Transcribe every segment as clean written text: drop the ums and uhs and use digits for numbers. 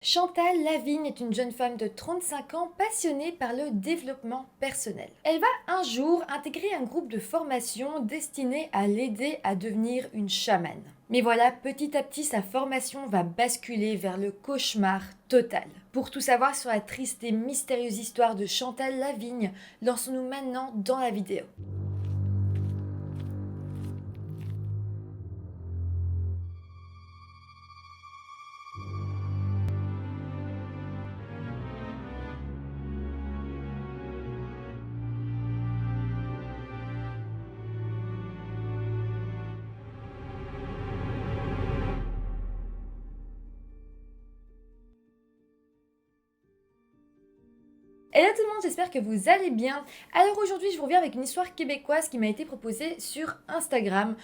Chantal Lavigne est une jeune femme de 35 ans passionnée par le développement personnel. Elle va un jour intégrer un groupe de formation destiné à l'aider à devenir une chamane. Mais voilà, petit à petit, sa formation va basculer vers le cauchemar total. Pour tout savoir sur la triste et mystérieuse histoire de Chantal Lavigne, lançons-nous maintenant dans la vidéo. Hello tout le monde, j'espère que vous allez bien. Alors aujourd'hui, je vous reviens avec une histoire québécoise qui m'a été proposée sur Instagram.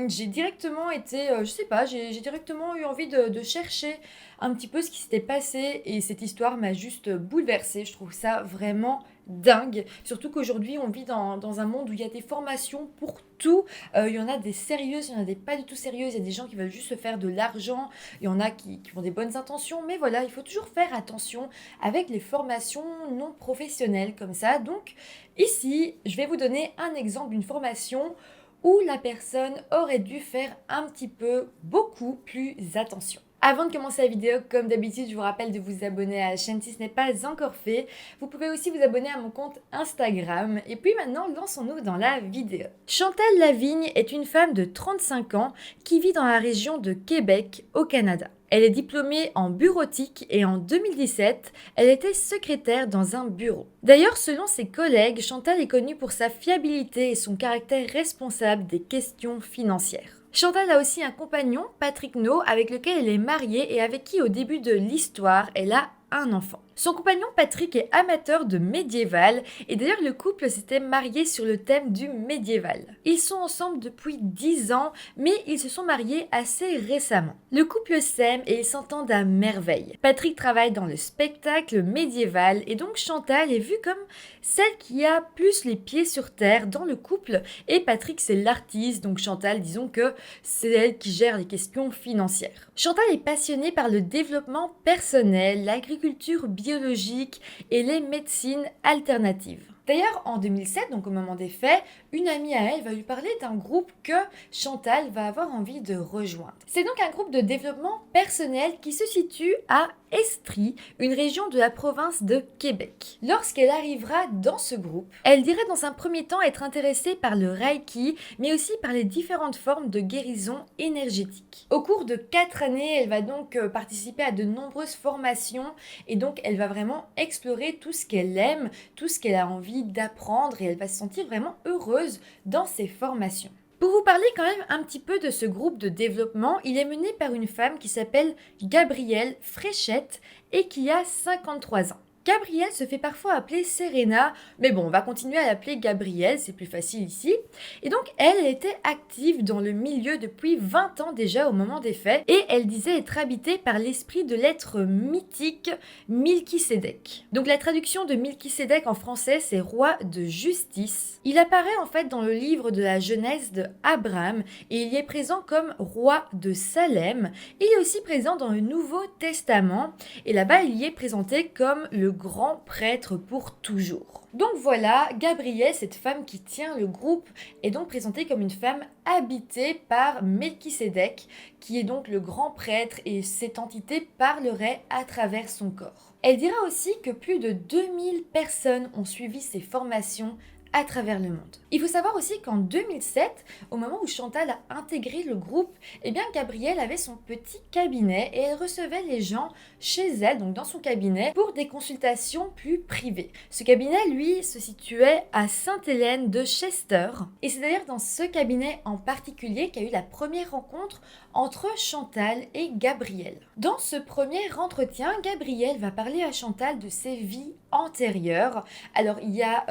J'ai directement été, je sais pas, j'ai directement eu envie de chercher un petit peu ce qui s'était passé et cette histoire m'a juste bouleversée. Je trouve ça vraiment dingue. Surtout qu'aujourd'hui, on vit dans un monde où il y a des formations pour tout. Il y en a des sérieuses, il y en a des pas du tout sérieuses. Il y a des gens qui veulent juste se faire de l'argent. Il y en a qui ont des bonnes intentions. Mais voilà, il faut toujours faire attention avec les formations non professionnelles comme ça. Donc ici, je vais vous donner un exemple d'une formation où la personne aurait dû faire un petit peu, beaucoup plus attention. Avant de commencer la vidéo, comme d'habitude, je vous rappelle de vous abonner à la chaîne si ce n'est pas encore fait. Vous pouvez aussi vous abonner à mon compte Instagram. Et puis maintenant, lançons-nous dans la vidéo. Chantal Lavigne est une femme de 35 ans qui vit dans la région de Québec, au Canada. Elle est diplômée en bureautique et en 2017, elle était secrétaire dans un bureau. D'ailleurs, selon ses collègues, Chantal est connue pour sa fiabilité et son caractère responsable des questions financières. Chantal a aussi un compagnon, Patrick No, avec lequel elle est mariée et avec qui au début de l'histoire, elle a un enfant. Son compagnon Patrick est amateur de médiéval et d'ailleurs le couple s'était marié sur le thème du médiéval. Ils sont ensemble depuis 10 ans mais ils se sont mariés assez récemment. Le couple s'aime et ils s'entendent à merveille. Patrick travaille dans le spectacle médiéval et donc Chantal est vue comme celle qui a plus les pieds sur terre dans le couple et Patrick c'est l'artiste donc Chantal disons que c'est elle qui gère les questions financières. Chantal est passionnée par le développement personnel, l'agriculture biologique et les médecines alternatives. D'ailleurs, en 2007, donc au moment des faits, une amie à elle va lui parler d'un groupe que Chantal va avoir envie de rejoindre. C'est donc un groupe de développement personnel qui se situe à Estrie, une région de la province de Québec. Lorsqu'elle arrivera dans ce groupe, elle dirait dans un premier temps être intéressée par le Reiki, mais aussi par les différentes formes de guérison énergétique. Au cours de 4 années, elle va donc participer à de nombreuses formations et donc elle va vraiment explorer tout ce qu'elle aime, tout ce qu'elle a envie d'apprendre et elle va se sentir vraiment heureuse dans ses formations. Pour vous parler quand même un petit peu de ce groupe de développement, il est mené par une femme qui s'appelle Gabrielle Fréchette et qui a 53 ans. Gabrielle se fait parfois appeler Serena, mais bon, on va continuer à l'appeler Gabrielle, c'est plus facile ici. Et donc, elle était active dans le milieu depuis 20 ans déjà au moment des faits, et elle disait être habitée par l'esprit de l'être mythique Melchisédek. Donc, la traduction de Melchisédek en français, c'est roi de justice. Il apparaît en fait dans le livre de la Genèse de Abraham, et il y est présent comme roi de Salem. Il est aussi présent dans le Nouveau Testament, et là-bas, il y est présenté comme le grand prêtre pour toujours. Donc voilà, Gabrielle, cette femme qui tient le groupe, est donc présentée comme une femme habitée par Melchisédek, qui est donc le grand prêtre et cette entité parlerait à travers son corps. Elle dira aussi que plus de 2000 personnes ont suivi ces formations à travers le monde. Il faut savoir aussi qu'en 2007, au moment où Chantal a intégré le groupe, eh bien Gabrielle avait son petit cabinet et elle recevait les gens chez elle, donc dans son cabinet, pour des consultations plus privées. Ce cabinet, lui, se situait à Sainte-Hélène de Chester et c'est d'ailleurs dans ce cabinet en particulier qu'a eu la première rencontre entre Chantal et Gabrielle. Dans ce premier entretien, Gabrielle va parler à Chantal de ses vies antérieures. Alors il y a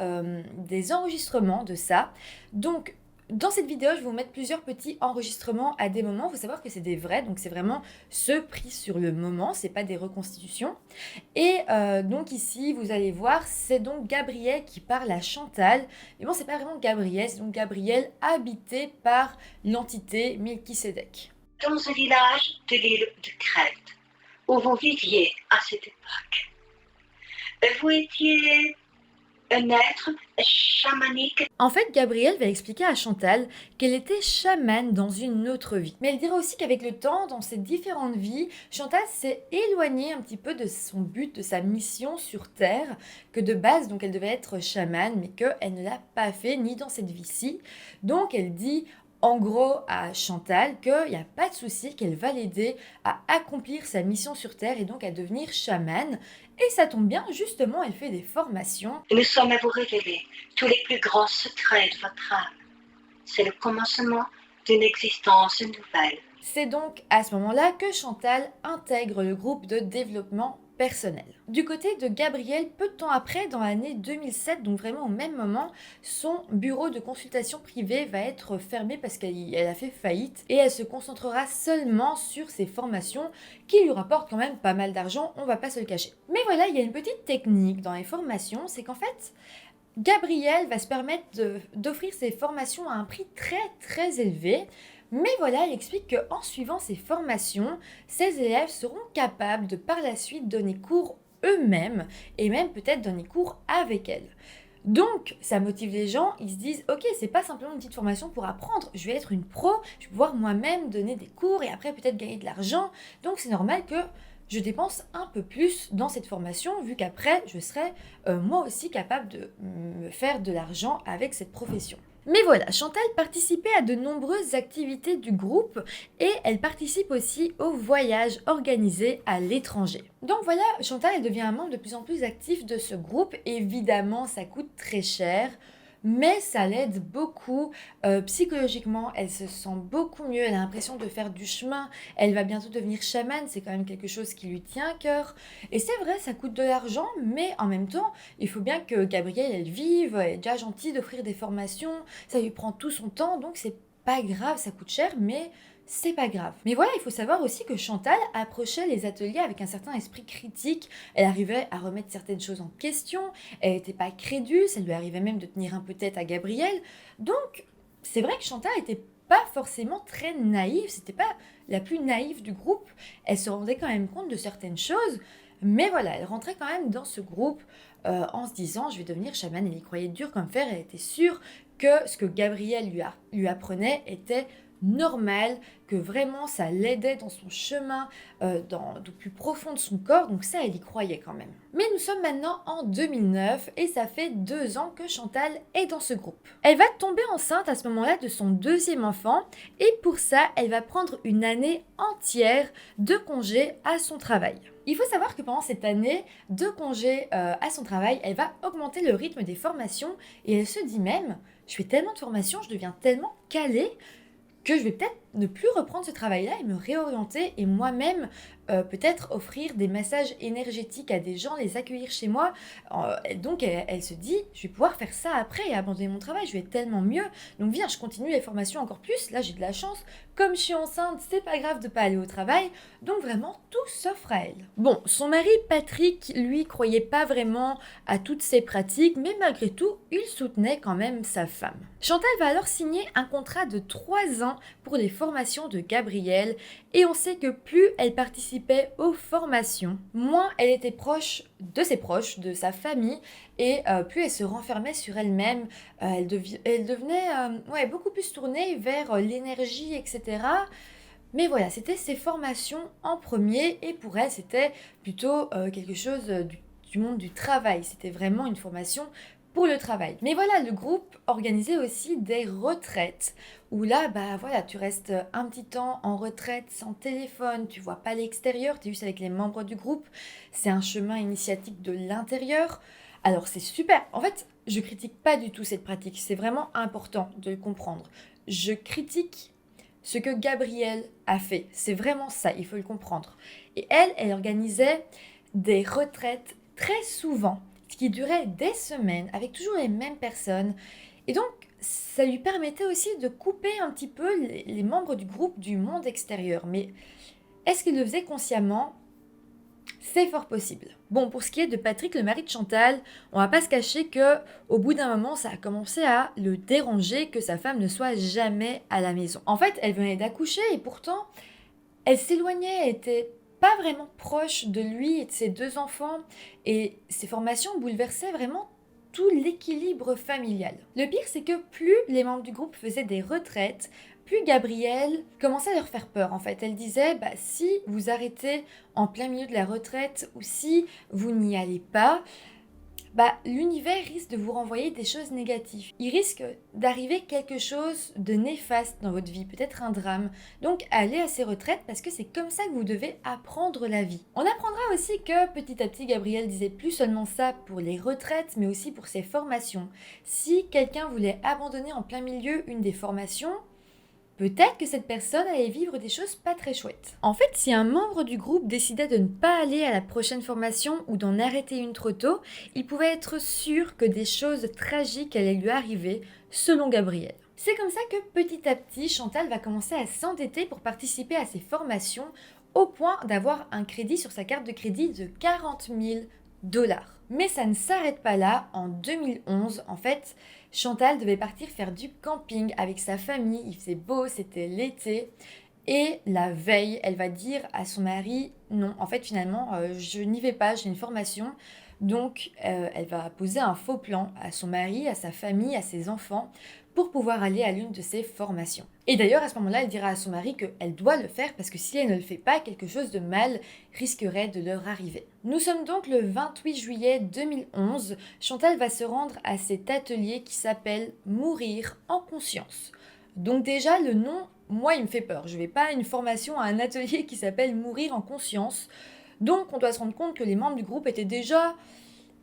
des enregistrements de ça. Donc dans cette vidéo, je vais vous mettre plusieurs petits enregistrements à des moments. Il faut savoir que c'est des vrais, donc c'est vraiment ceux pris sur le moment, c'est pas des reconstitutions. Et donc ici, vous allez voir, c'est donc Gabrielle qui parle à Chantal. Mais bon, c'est pas vraiment Gabrielle, c'est donc Gabrielle habitée par l'entité Melchisédek. Dans un village de l'île de Crète, où vous viviez à cette époque. Vous étiez un être chamanique. En fait, Gabrielle va expliquer à Chantal qu'elle était chamane dans une autre vie. Mais elle dira aussi qu'avec le temps, dans ses différentes vies, Chantal s'est éloignée un petit peu de son but, de sa mission sur Terre, que de base, donc elle devait être chamane, mais qu'elle ne l'a pas fait ni dans cette vie-ci. Donc elle dit en gros à Chantal qu'il n'y a pas de souci, qu'elle va l'aider à accomplir sa mission sur Terre et donc à devenir chamane. Et ça tombe bien, justement, elle fait des formations. Nous sommes à vous révéler tous les plus grands secrets de votre âme. C'est le commencement d'une existence nouvelle. C'est donc à ce moment-là que Chantal intègre le groupe de développement personnel. Du côté de Gabrielle, peu de temps après, dans l'année 2007, donc vraiment au même moment, son bureau de consultation privée va être fermé parce qu'elle a fait faillite et elle se concentrera seulement sur ses formations qui lui rapportent quand même pas mal d'argent, on va pas se le cacher. Mais voilà, il y a une petite technique dans les formations, c'est qu'en fait, Gabrielle va se permettre d'offrir ses formations à un prix très élevé. Mais voilà, elle explique qu'en suivant ces formations, ses élèves seront capables de par la suite donner cours eux-mêmes et même peut-être donner cours avec elle. Donc, ça motive les gens, ils se disent ok, c'est pas simplement une petite formation pour apprendre, je vais être une pro, je vais pouvoir moi-même donner des cours et après peut-être gagner de l'argent. Donc, c'est normal que je dépense un peu plus dans cette formation, vu qu'après, je serai moi aussi capable de me faire de l'argent avec cette profession. Mais voilà, Chantal participait à de nombreuses activités du groupe et elle participe aussi aux voyages organisés à l'étranger. Donc voilà, Chantal elle devient un membre de plus en plus actif de ce groupe. Évidemment, ça coûte très cher. Mais ça l'aide beaucoup psychologiquement, elle se sent beaucoup mieux, elle a l'impression de faire du chemin, elle va bientôt devenir chamane, c'est quand même quelque chose qui lui tient à cœur. Et c'est vrai, ça coûte de l'argent, mais en même temps, il faut bien que Gabrielle, elle vive, elle est déjà gentille d'offrir des formations, ça lui prend tout son temps, donc c'est pas grave, ça coûte cher, mais c'est pas grave. Mais voilà, il faut savoir aussi que Chantal approchait les ateliers avec un certain esprit critique, elle arrivait à remettre certaines choses en question, elle n'était pas crédule, ça lui arrivait même de tenir un peu tête à Gabrielle. Donc, c'est vrai que Chantal était pas forcément très naïve, c'était pas la plus naïve du groupe, elle se rendait quand même compte de certaines choses, mais voilà, elle rentrait quand même dans ce groupe en se disant je vais devenir chamane, elle y croyait dur comme fer, elle était sûre que ce que Gabrielle lui apprenait était normal, que vraiment ça l'aidait dans son chemin, dans le plus profond de son corps, donc ça elle y croyait quand même. Mais nous sommes maintenant en 2009 et ça fait 2 ans que Chantal est dans ce groupe. Elle va tomber enceinte à ce moment-là de son deuxième enfant et pour ça elle va prendre une année entière de congé à son travail. Il faut savoir que pendant cette année de congé à son travail, elle va augmenter le rythme des formations et elle se dit même, je fais tellement de formations, je deviens tellement calée que je vais peut-être ne plus reprendre ce travail-là et me réorienter et moi-même peut-être offrir des massages énergétiques à des gens, les accueillir chez moi. Donc elle se dit, je vais pouvoir faire ça après et abandonner mon travail, je vais être tellement mieux. Donc viens, je continue les formations encore plus, là j'ai de la chance. Comme je suis enceinte, c'est pas grave de pas aller au travail. Donc vraiment, tout s'offre à elle. Bon, son mari Patrick, lui, croyait pas vraiment à toutes ces pratiques, mais malgré tout, il soutenait quand même sa femme. Chantal va alors signer un contrat de 3 ans pour les formations de Gabrielle et on sait que plus elle participait aux formations, moins elle était proche de ses proches, de sa famille et plus elle se renfermait sur elle-même, elle devenait beaucoup plus tournée vers l'énergie, etc. Mais voilà, c'était ses formations en premier et pour elle c'était plutôt quelque chose du monde du travail, c'était vraiment une formation pour le travail. Mais voilà, le groupe organisait aussi des retraites où là, bah voilà, tu restes un petit temps en retraite sans téléphone, tu vois pas l'extérieur, tu es juste avec les membres du groupe, c'est un chemin initiatique de l'intérieur. Alors c'est super. En fait, je critique pas du tout cette pratique, c'est vraiment important de le comprendre. Je critique ce que Gabrielle a fait, c'est vraiment ça, il faut le comprendre. Et elle organisait des retraites très souvent qui durait des semaines avec toujours les mêmes personnes. Et donc, ça lui permettait aussi de couper un petit peu les membres du groupe du monde extérieur. Mais est-ce qu'il le faisait consciemment ? C'est fort possible. Bon, pour ce qui est de Patrick, le mari de Chantal, on va pas se cacher que au bout d'un moment, ça a commencé à le déranger que sa femme ne soit jamais à la maison. En fait, elle venait d'accoucher et pourtant, elle s'éloignait, elle était pas vraiment proche de lui et de ses 2 enfants et ces formations bouleversaient vraiment tout l'équilibre familial. Le pire, c'est que plus les membres du groupe faisaient des retraites, plus Gabrielle commençait à leur faire peur en fait. Elle disait, si vous arrêtez en plein milieu de la retraite ou si vous n'y allez pas, l'univers risque de vous renvoyer des choses négatives. Il risque d'arriver quelque chose de néfaste dans votre vie, peut-être un drame. Donc allez à ces retraites parce que c'est comme ça que vous devez apprendre la vie. On apprendra aussi que petit à petit, Gabrielle disait plus seulement ça pour les retraites, mais aussi pour ses formations. Si quelqu'un voulait abandonner en plein milieu une des formations, peut-être que cette personne allait vivre des choses pas très chouettes. En fait, si un membre du groupe décidait de ne pas aller à la prochaine formation ou d'en arrêter une trop tôt, il pouvait être sûr que des choses tragiques allaient lui arriver, selon Gabrielle. C'est comme ça que petit à petit, Chantal va commencer à s'endetter pour participer à ces formations au point d'avoir un crédit sur sa carte de crédit de 40 000 dollars. Mais ça ne s'arrête pas là. En 2011, en fait, Chantal devait partir faire du camping avec sa famille. Il faisait beau, c'était l'été. Et la veille, elle va dire à son mari, non, en fait, finalement, je n'y vais pas, j'ai une formation. Donc, elle va poser un faux plan à son mari, à sa famille, à ses enfants, pour pouvoir aller à l'une de ses formations. Et d'ailleurs, à ce moment-là, elle dira à son mari qu'elle doit le faire parce que si elle ne le fait pas, quelque chose de mal risquerait de leur arriver. Nous sommes donc le 28 juillet 2011. Chantal va se rendre à cet atelier qui s'appelle Mourir en conscience. Donc déjà, le nom, moi, il me fait peur. Je ne vais pas à une formation, à un atelier qui s'appelle Mourir en conscience. Donc, on doit se rendre compte que les membres du groupe étaient déjà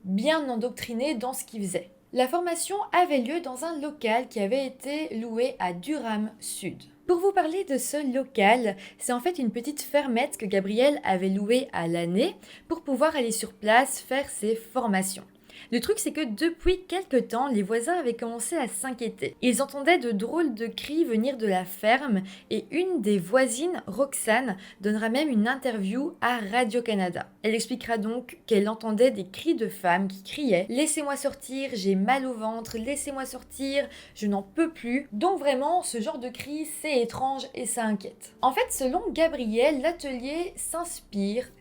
bien endoctrinés dans ce qu'ils faisaient. La formation avait lieu dans un local qui avait été loué à Durham Sud. Pour vous parler de ce local, c'est en fait une petite fermette que Gabrielle avait louée à l'année pour pouvoir aller sur place faire ses formations. Le truc, c'est que depuis quelque temps, les voisins avaient commencé à s'inquiéter. Ils entendaient de drôles de cris venir de la ferme et une des voisines, Roxane, donnera même une interview à Radio-Canada. Elle expliquera donc qu'elle entendait des cris de femmes qui criaient « Laissez-moi sortir, j'ai mal au ventre, laissez-moi sortir, je n'en peux plus ». Donc vraiment, ce genre de cris, c'est étrange et ça inquiète. En fait, selon Gabrielle, l'atelier s'inspire,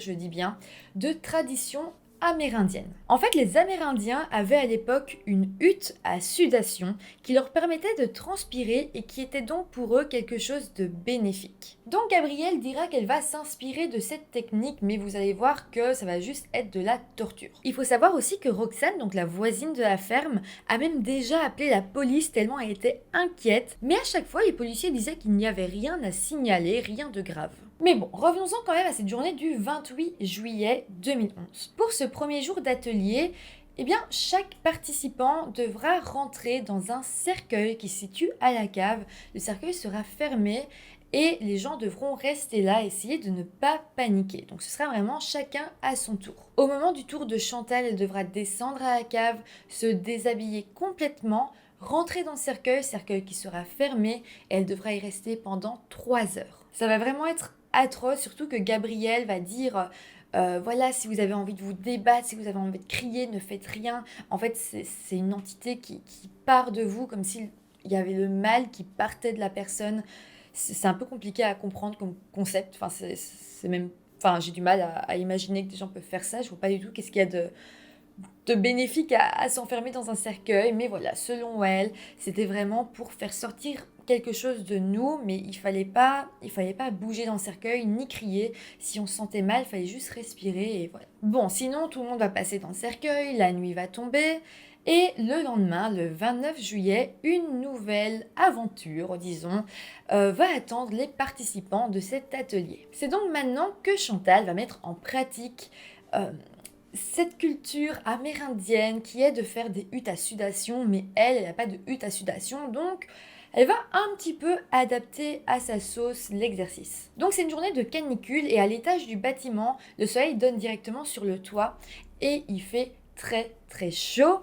je dis bien, de traditions amérindienne. En fait, les Amérindiens avaient à l'époque une hutte à sudation qui leur permettait de transpirer et qui était donc pour eux quelque chose de bénéfique. Donc Gabrielle dira qu'elle va s'inspirer de cette technique, mais vous allez voir que ça va juste être de la torture. Il faut savoir aussi que Roxane, donc la voisine de la ferme, a même déjà appelé la police tellement elle était inquiète, mais à chaque fois les policiers disaient qu'il n'y avait rien à signaler, rien de grave. Mais bon, revenons-en quand même à cette journée du 28 juillet 2011. Pour ce premier jour d'atelier, chaque participant devra rentrer dans un cercueil qui se situe à la cave. Le cercueil sera fermé et les gens devront rester là, essayer de ne pas paniquer. Donc ce sera vraiment chacun à son tour. Au moment du tour de Chantal, elle devra descendre à la cave, se déshabiller complètement, rentrer dans le cercueil qui sera fermé et elle devra y rester pendant 3 heures. Ça va vraiment être atroce, surtout que Gabrielle va dire voilà, si vous avez envie de vous débattre, si vous avez envie de crier, ne faites rien. En fait, c'est une entité qui part de vous comme s'il y avait le mal qui partait de la personne. C'est un peu compliqué à comprendre comme concept. Enfin, c'est même, j'ai du mal à imaginer que des gens peuvent faire ça. Je vois pas du tout qu'est-ce qu'il y a de bénéfique à s'enfermer dans un cercueil. Mais voilà, selon elle, c'était vraiment pour faire sortir quelque chose de nous, mais il fallait pas bouger dans le cercueil ni crier. Si on se sentait mal, il fallait juste respirer et voilà. Bon, sinon tout le monde va passer dans le cercueil, la nuit va tomber et le lendemain, le 29 juillet, une nouvelle aventure, disons, va attendre les participants de cet atelier. C'est donc maintenant que Chantal va mettre en pratique cette culture amérindienne qui est de faire des huttes à sudation, mais elle n'a pas de hutte à sudation, donc elle va un petit peu adapter à sa sauce l'exercice. Donc c'est une journée de canicule et à l'étage du bâtiment, le soleil donne directement sur le toit et il fait très très chaud.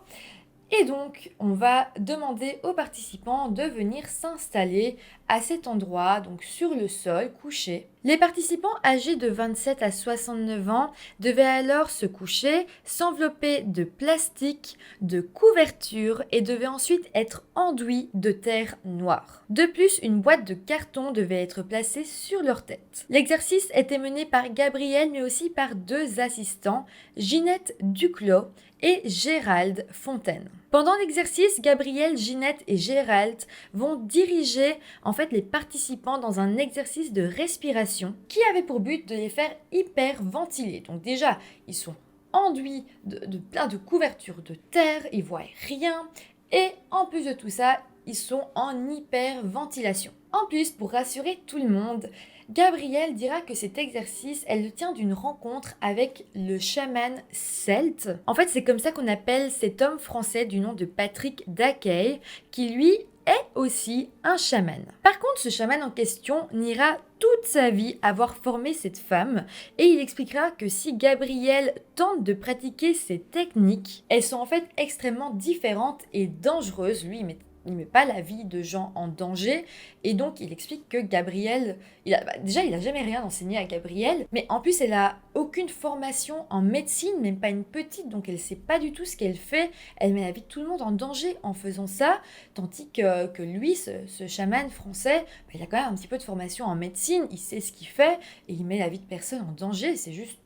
Et donc on va demander aux participants de venir s'installer à cet endroit, donc sur le sol, couchés. Les participants âgés de 27 à 69 ans devaient alors se coucher, s'envelopper de plastique, de couverture et devaient ensuite être enduits de terre noire. De plus, une boîte de carton devait être placée sur leur tête. L'exercice était mené par Gabriel mais aussi par 2 assistants, Ginette Duclos et Gérald Fontaine. Pendant l'exercice, Gabriel, Ginette et Gérald vont diriger en fait les participants dans un exercice de respiration qui avait pour but de les faire hyperventiler. Donc déjà, ils sont enduits de plein de couvertures de terre, ils voient rien et en plus de tout ça, ils sont en hyperventilation. En plus, pour rassurer tout le monde, Gabrielle dira que cet exercice, elle le tient d'une rencontre avec le chaman celte. En fait, c'est comme ça qu'on appelle cet homme français du nom de Patrick Dackey, qui lui est aussi un chaman. Par contre, ce chaman en question niera toute sa vie avoir formé cette femme et il expliquera que si Gabrielle tente de pratiquer ces techniques, elles sont en fait extrêmement différentes et dangereuses. Lui, il met pas la vie de gens en danger et donc il explique que Gabrielle, il a jamais rien enseigné à Gabrielle, mais en plus elle a aucune formation en médecine, même pas une petite, donc elle sait pas du tout ce qu'elle fait, elle met la vie de tout le monde en danger en faisant ça, tandis que lui, ce chaman français, il a quand même un petit peu de formation en médecine, il sait ce qu'il fait et il met la vie de personne en danger, c'est juste,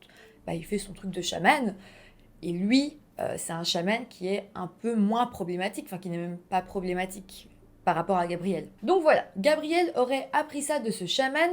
il fait son truc de chaman et lui, c'est un chaman qui est un peu moins problématique, enfin qui n'est même pas problématique par rapport à Gabriel. Donc voilà, Gabriel aurait appris ça de ce chaman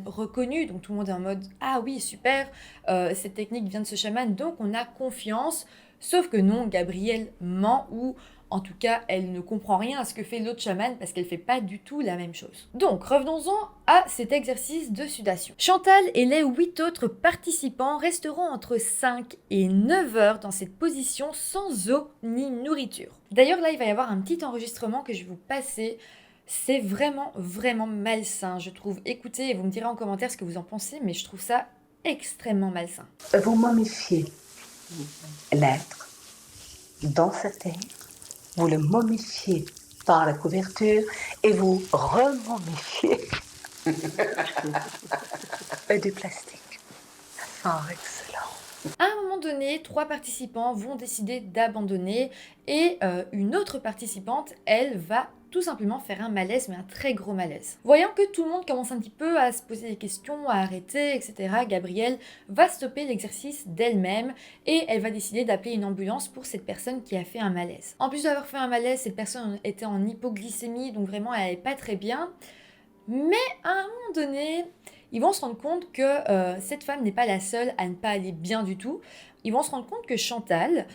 reconnu, donc tout le monde est en mode « Ah oui, super, cette technique vient de ce chaman, donc on a confiance ». Sauf que non, Gabriel ment ou en tout cas, elle ne comprend rien à ce que fait l'autre chaman parce qu'elle fait pas du tout la même chose. Donc, revenons-en à cet exercice de sudation. Chantal et les 8 autres participants resteront entre 5 et 9 heures dans cette position sans eau ni nourriture. D'ailleurs, là, il va y avoir un petit enregistrement que je vais vous passer. C'est vraiment, vraiment malsain, je trouve. Écoutez et vous me direz en commentaire ce que vous en pensez, mais je trouve ça extrêmement malsain. Vous momifiez l'être dans sa terre, vous le momifiez par la couverture et vous remomifiez du plastique. Oh, excellent. À un moment donné, 3 participants vont décider d'abandonner et une autre participante, elle, va tout simplement faire un malaise, mais un très gros malaise. Voyant que tout le monde commence un petit peu à se poser des questions, à arrêter, etc., Gabrielle va stopper l'exercice d'elle-même et elle va décider d'appeler une ambulance pour cette personne qui a fait un malaise. En plus d'avoir fait un malaise, cette personne était en hypoglycémie, donc vraiment elle n'allait pas très bien. Mais à un moment donné, ils vont se rendre compte que cette femme n'est pas la seule à ne pas aller bien du tout. Ils vont se rendre compte que Chantal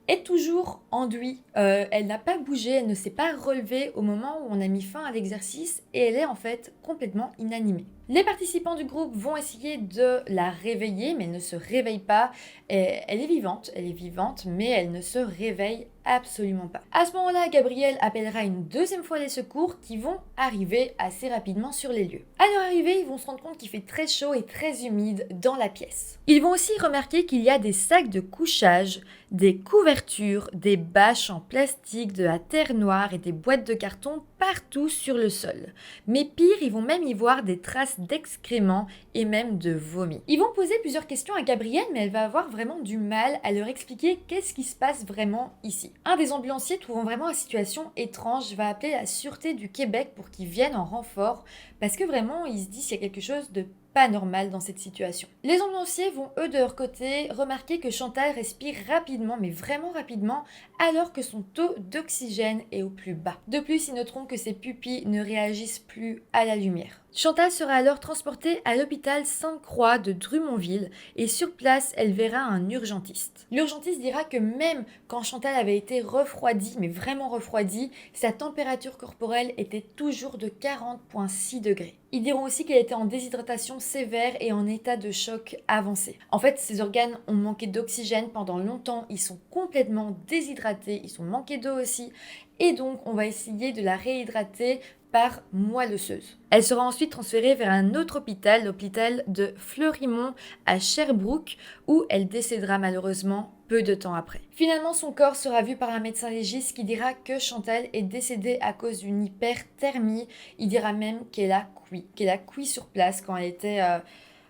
est toujours enduite. Elle n'a pas bougé, elle ne s'est pas relevée au moment où on a mis fin à l'exercice et elle est en fait complètement inanimée. Les participants du groupe vont essayer de la réveiller, mais elle ne se réveille pas. Elle est vivante, mais elle ne se réveille absolument pas. À ce moment-là, Gabrielle appellera une deuxième fois les secours qui vont arriver assez rapidement sur les lieux. À leur arrivée, ils vont se rendre compte qu'il fait très chaud et très humide dans la pièce. Ils vont aussi remarquer qu'il y a des sacs de couchage, des couvertures, des bâches en plastique, de la terre noire et des boîtes de carton partout sur le sol. Mais pire, ils vont même y voir des traces d'excréments et même de vomi. Ils vont poser plusieurs questions à Gabrielle, mais elle va avoir vraiment du mal à leur expliquer qu'est-ce qui se passe vraiment ici. Un des ambulanciers, trouvant vraiment la situation étrange, va appeler la Sûreté du Québec pour qu'ils viennent en renfort, parce que vraiment, il se dit qu'il y a quelque chose de pas normal dans cette situation. Les ambulanciers vont eux de leur côté remarquer que Chantal respire rapidement, mais vraiment rapidement, alors que son taux d'oxygène est au plus bas. De plus, ils noteront que ses pupilles ne réagissent plus à la lumière. Chantal sera alors transportée à l'hôpital Sainte-Croix de Drummondville et sur place, elle verra un urgentiste. L'urgentiste dira que même quand Chantal avait été refroidie, mais vraiment refroidie, sa température corporelle était toujours de 40,6 degrés. Ils diront aussi qu'elle était en déshydratation sévère et en état de choc avancé. En fait, ses organes ont manqué d'oxygène pendant longtemps, ils sont complètement déshydratés, ils sont manqués d'eau aussi, et donc on va essayer de la réhydrater par moelle osseuse. Elle sera ensuite transférée vers un autre hôpital, l'hôpital de Fleurimont à Sherbrooke, où elle décédera malheureusement peu de temps après. Finalement, son corps sera vu par un médecin légiste qui dira que Chantal est décédée à cause d'une hyperthermie. Il dira même qu'elle a cuit sur place quand elle était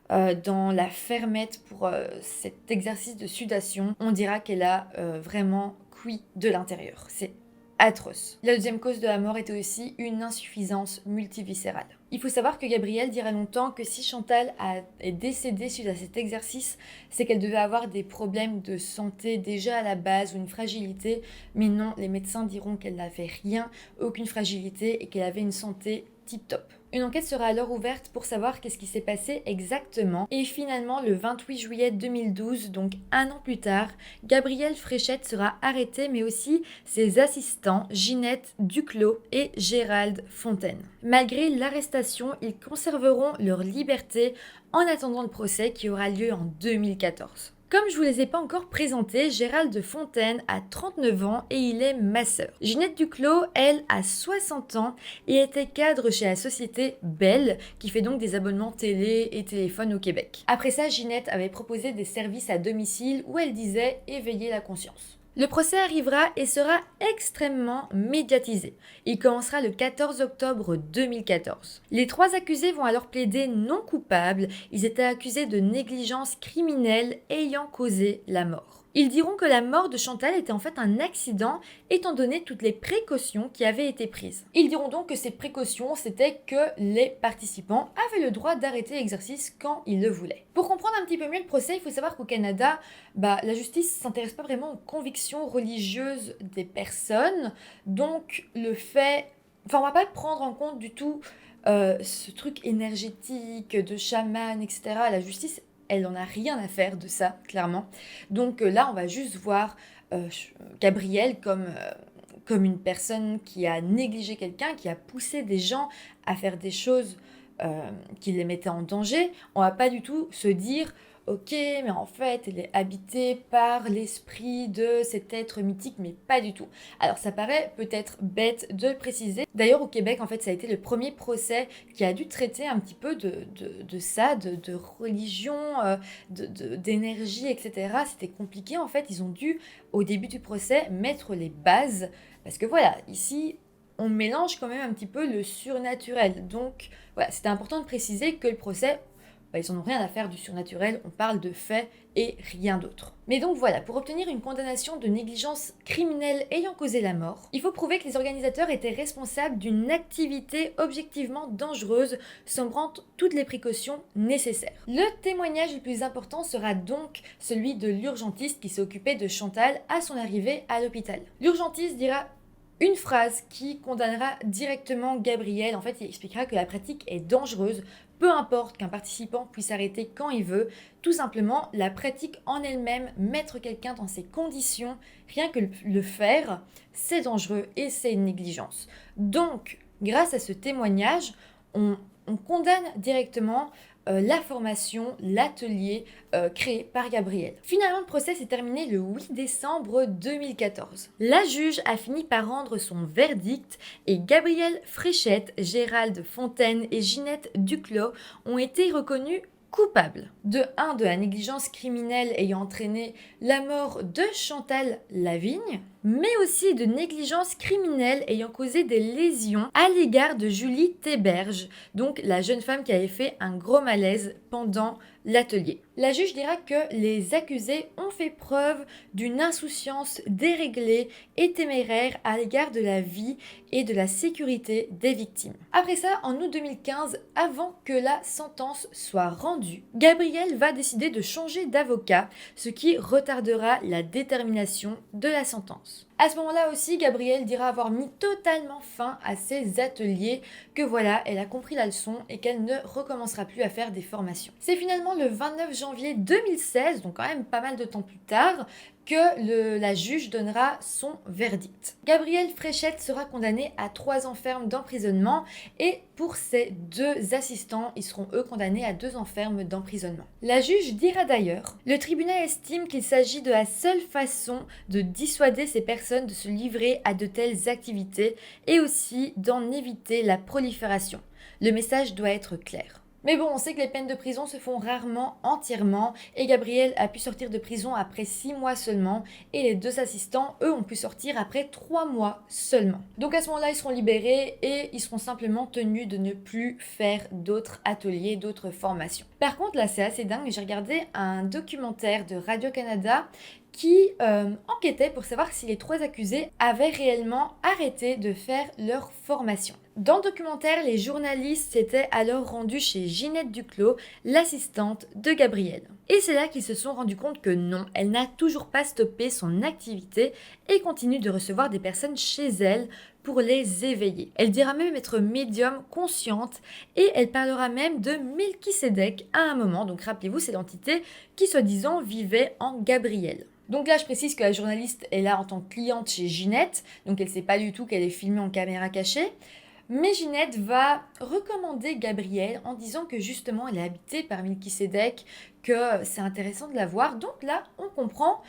dans la fermette pour cet exercice de sudation. On dira qu'elle a vraiment cuit de l'intérieur. C'est atroce. La deuxième cause de la mort était aussi une insuffisance multiviscérale. Il faut savoir que Gabrielle dira longtemps que si Chantal est décédée suite à cet exercice, c'est qu'elle devait avoir des problèmes de santé déjà à la base ou une fragilité, mais non, les médecins diront qu'elle n'avait rien, aucune fragilité et qu'elle avait une santé tip-top. Une enquête sera alors ouverte pour savoir qu'est-ce qui s'est passé exactement. Et finalement, le 28 juillet 2012, donc un an plus tard, Gabrielle Fréchette sera arrêtée, mais aussi ses assistants Ginette Duclos et Gérald Fontaine. Malgré l'arrestation, ils conserveront leur liberté en attendant le procès qui aura lieu en 2014. Comme je ne vous les ai pas encore présentés, Gérald Fontaine a 39 ans et il est masseur. Ginette Duclos, elle, a 60 ans et était cadre chez la société Bell, qui fait donc des abonnements télé et téléphone au Québec. Après ça, Ginette avait proposé des services à domicile où elle disait éveiller la conscience. Le procès arrivera et sera extrêmement médiatisé. Il commencera le 14 octobre 2014. Les 3 accusés vont alors plaider non coupables. Ils étaient accusés de négligence criminelle ayant causé la mort. Ils diront que la mort de Chantal était en fait un accident étant donné toutes les précautions qui avaient été prises. Ils diront donc que ces précautions, c'était que les participants avaient le droit d'arrêter l'exercice quand ils le voulaient. Pour comprendre un petit peu mieux le procès, il faut savoir qu'au Canada, la justice ne s'intéresse pas vraiment aux convictions religieuses des personnes. Donc on va pas prendre en compte du tout ce truc énergétique de chaman, etc. La justice, elle n'en a rien à faire de ça, clairement. Donc là, on va juste voir Gabrielle comme une personne qui a négligé quelqu'un, qui a poussé des gens à faire des choses qui les mettaient en danger. On va pas du tout se dire ok, mais en fait, elle est habitée par l'esprit de cet être mythique, mais pas du tout. Alors, ça paraît peut-être bête de le préciser. D'ailleurs, au Québec, en fait, ça a été le premier procès qui a dû traiter un petit peu de ça, de religion, d'énergie, etc. C'était compliqué, en fait. Ils ont dû, au début du procès, mettre les bases. Parce que voilà, ici, on mélange quand même un petit peu le surnaturel. Donc, voilà, c'était important de préciser que le procès, ils n'en ont rien à faire du surnaturel, on parle de faits et rien d'autre. Mais donc voilà, pour obtenir une condamnation de négligence criminelle ayant causé la mort, il faut prouver que les organisateurs étaient responsables d'une activité objectivement dangereuse sans prendre toutes les précautions nécessaires. Le témoignage le plus important sera donc celui de l'urgentiste qui s'est occupé de Chantal à son arrivée à l'hôpital. L'urgentiste dira une phrase qui condamnera directement Gabrielle. En fait, il expliquera que la pratique est dangereuse, peu importe qu'un participant puisse arrêter quand il veut. Tout simplement, la pratique en elle-même, mettre quelqu'un dans ces conditions, rien que le faire, c'est dangereux et c'est une négligence. Donc, grâce à ce témoignage, on condamne directement la formation, l'atelier créé par Gabrielle. Finalement, le procès s'est terminé le 8 décembre 2014. La juge a fini par rendre son verdict et Gabrielle Fréchette, Gérald Fontaine et Ginette Duclos ont été reconnus coupables. De la négligence criminelle ayant entraîné la mort de Chantal Lavigne, mais aussi de négligence criminelle ayant causé des lésions à l'égard de Julie Théberge, donc la jeune femme qui avait fait un gros malaise pendant l'atelier. La juge dira que les accusés ont fait preuve d'une insouciance déréglée et téméraire à l'égard de la vie et de la sécurité des victimes. Après ça, en août 2015, avant que la sentence soit rendue, Gabrielle va décider de changer d'avocat, ce qui retardera la détermination de la sentence. À ce moment-là aussi, Gabrielle dira avoir mis totalement fin à ses ateliers, que voilà, elle a compris la leçon et qu'elle ne recommencera plus à faire des formations. C'est finalement le 29 janvier 2016, donc quand même pas mal de temps plus tard, que la juge donnera son verdict. Gabriel Fréchette sera condamné à 3 ans ferme d'emprisonnement et pour ses 2 assistants, ils seront eux condamnés à 2 ans ferme d'emprisonnement. La juge dira d'ailleurs: le tribunal estime qu'il s'agit de la seule façon de dissuader ces personnes de se livrer à de telles activités et aussi d'en éviter la prolifération. Le message doit être clair. Mais bon, on sait que les peines de prison se font rarement entièrement et Gabriel a pu sortir de prison après 6 mois seulement et les 2 assistants, eux, ont pu sortir après 3 mois seulement. Donc à ce moment-là, ils seront libérés et ils seront simplement tenus de ne plus faire d'autres ateliers, d'autres formations. Par contre, là, c'est assez dingue, j'ai regardé un documentaire de Radio-Canada qui enquêtait pour savoir si les 3 accusés avaient réellement arrêté de faire leur formation. Dans le documentaire, les journalistes s'étaient alors rendus chez Ginette Duclos, l'assistante de Gabriel. Et c'est là qu'ils se sont rendus compte que non, elle n'a toujours pas stoppé son activité et continue de recevoir des personnes chez elle pour les éveiller. Elle dira même être médium consciente et elle parlera même de Melchisédek à un moment. Donc rappelez-vous, c'est l'entité qui soi-disant vivait en Gabriel. Donc là, je précise que la journaliste est là en tant que cliente chez Ginette, donc elle ne sait pas du tout qu'elle est filmée en caméra cachée. Mais Ginette va recommander Gabriel en disant que justement elle est habitée par Melchisédek, que c'est intéressant de la voir. Donc là, on comprend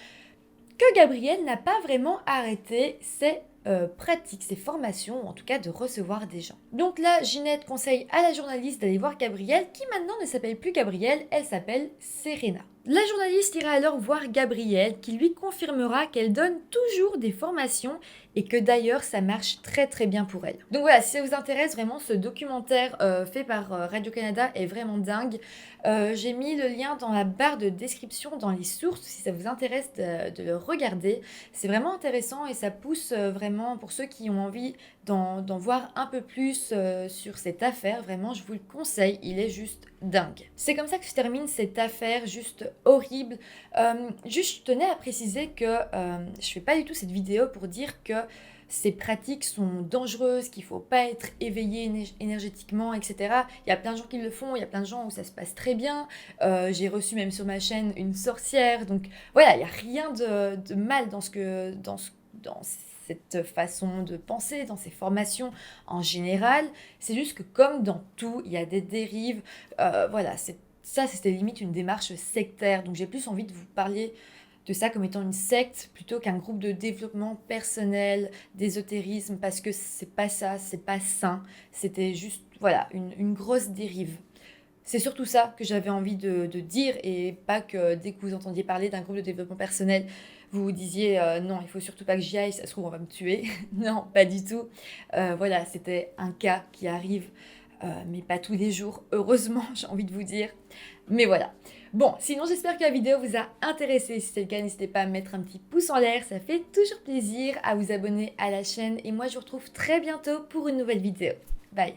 que Gabriel n'a pas vraiment arrêté ses pratiques, ses formations, ou en tout cas de recevoir des gens. Donc là, Ginette conseille à la journaliste d'aller voir Gabriel, qui maintenant ne s'appelle plus Gabriel, elle s'appelle Serena. La journaliste ira alors voir Gabriel, qui lui confirmera qu'elle donne toujours des formations et que d'ailleurs ça marche très très bien pour elle. Donc voilà, si ça vous intéresse vraiment, ce documentaire fait par Radio-Canada est vraiment dingue. J'ai mis le lien dans la barre de description, dans les sources, si ça vous intéresse de le regarder. C'est vraiment intéressant et ça pousse vraiment pour ceux qui ont envie d'en voir un peu plus sur cette affaire. Vraiment, je vous le conseille, il est juste dingue. C'est comme ça que se termine cette affaire juste horrible. Juste, je tenais à préciser que je fais pas du tout cette vidéo pour dire que ces pratiques sont dangereuses, qu'il faut pas être éveillé énergétiquement, etc. Il y a plein de gens qui le font, il y a plein de gens où ça se passe très bien. J'ai reçu même sur ma chaîne une sorcière, donc voilà, il y a rien de mal dans cette façon de penser, dans ces formations en général. C'est juste que comme dans tout, il y a des dérives. Voilà, c'était limite une démarche sectaire. Donc j'ai plus envie de vous parler de ça comme étant une secte plutôt qu'un groupe de développement personnel, d'ésotérisme, parce que c'est pas ça, c'est pas sain. C'était juste, voilà, une grosse dérive. C'est surtout ça que j'avais envie de dire et pas que dès que vous entendiez parler d'un groupe de développement personnel, vous vous disiez non, il faut surtout pas que j'y aille, ça se trouve on va me tuer. Non, pas du tout. Voilà, c'était un cas qui arrive, mais pas tous les jours, heureusement, j'ai envie de vous dire. Mais voilà. Bon, sinon j'espère que la vidéo vous a intéressé. Si c'est le cas, n'hésitez pas à mettre un petit pouce en l'air, ça fait toujours plaisir, à vous abonner à la chaîne. Et moi je vous retrouve très bientôt pour une nouvelle vidéo. Bye.